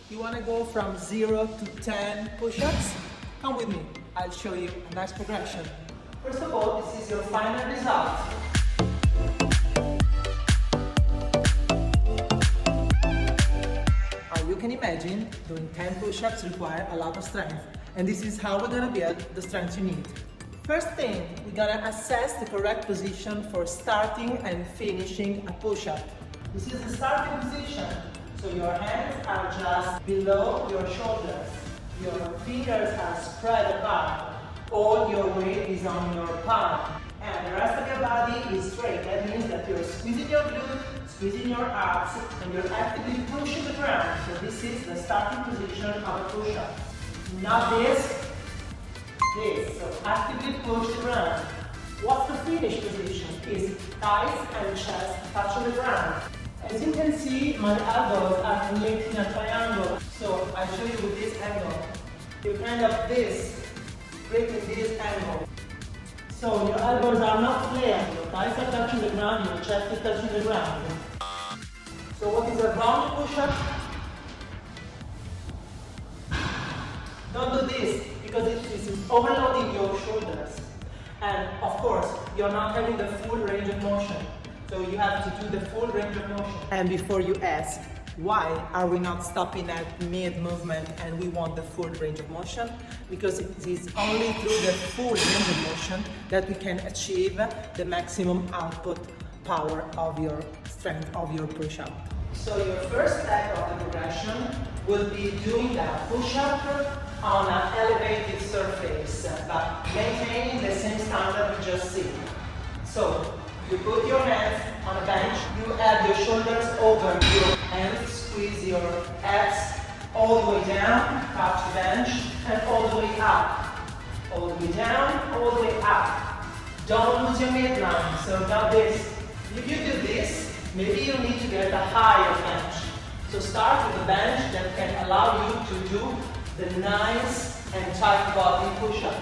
You want to go from 0 to 10 push-ups? Come with me. I'll show you a nice progression. First of all, this is your final result. You can imagine doing 10 push-ups require a lot of strength, and this is how we're gonna build the strength you need. First thing, we're gonna assess the correct position for starting and finishing a push-up. This is the starting position, so your hands are just below your shoulders. Your fingers are spread apart. All your weight is on your palm, and the rest of your body is straight. That means that you're squeezing your glutes, squeezing your abs, and you're actively pushing the ground. So this is the starting position of a push-up. Not this. So actively push the ground. What's the finish position? Is thighs and chest touching the ground. As you can see, my elbows are linked in a triangle. So I show you with this angle. You kind of breaking this angle. So your elbows are not flared, your thighs are touching the ground, your chest is touching the ground. So what is a round push-up? Don't do this, because this is overloading your shoulders. And of course, you're not having the full range of motion. So you have to do the full range of motion. And before you ask, why are we not stopping at mid-movement and we want the full range of motion? Because it is only through the full range of motion that we can achieve the maximum output power of your strength of your push-up. So your first step of the progression will be doing that push-up on an elevated surface, but maintaining the same standard we just see. So you put your hands on a bench, you add your shoulders over your hands, squeeze your abs all the way down, touch the bench, and all the way up. All the way down, all the way up. Don't lose your midline, so not this. If you do this, maybe you need to get a higher bench. So start with a bench that can allow you to do the nice and tight body push-up.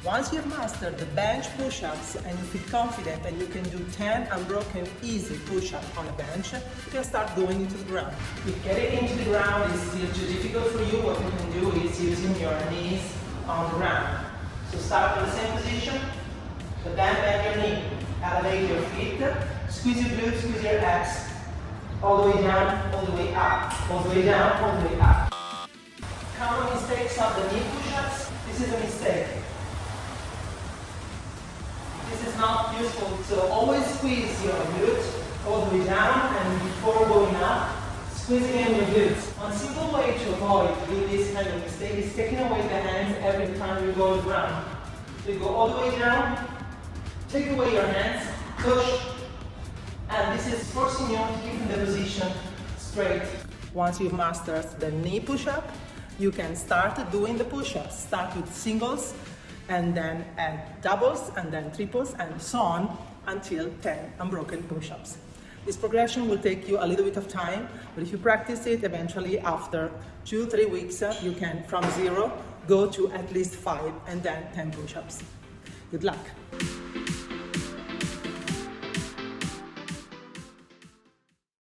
Once you've mastered the bench push-ups and you feel confident and you can do 10 unbroken easy push-ups on a bench, you can start going into the ground. If getting into the ground is still too difficult for you, what you can do is using your knees on the ground. So start in the same position, but then bend your knee. Elevate your feet, squeeze your glutes, squeeze your abs. All the way down, all the way up. All the way down, all the way up. Common mistakes of the knee push-ups. This is a mistake. This is not useful, so always squeeze your glutes all the way down, and before going up, squeeze again your glutes. One simple way to avoid doing this kind of mistake is taking away the hands every time you go to the ground. So you go all the way down, take away your hands, push, and this is forcing you to keep the position straight. Once you've mastered the knee push-up, you can start doing the push-ups. Start with singles, and then add doubles, and then triples, and so on until 10 unbroken push-ups. This progression will take you a little bit of time, but if you practice it, eventually after 2-3 weeks, you can, from 0, go to at least 5 and then 10 push-ups. Good luck.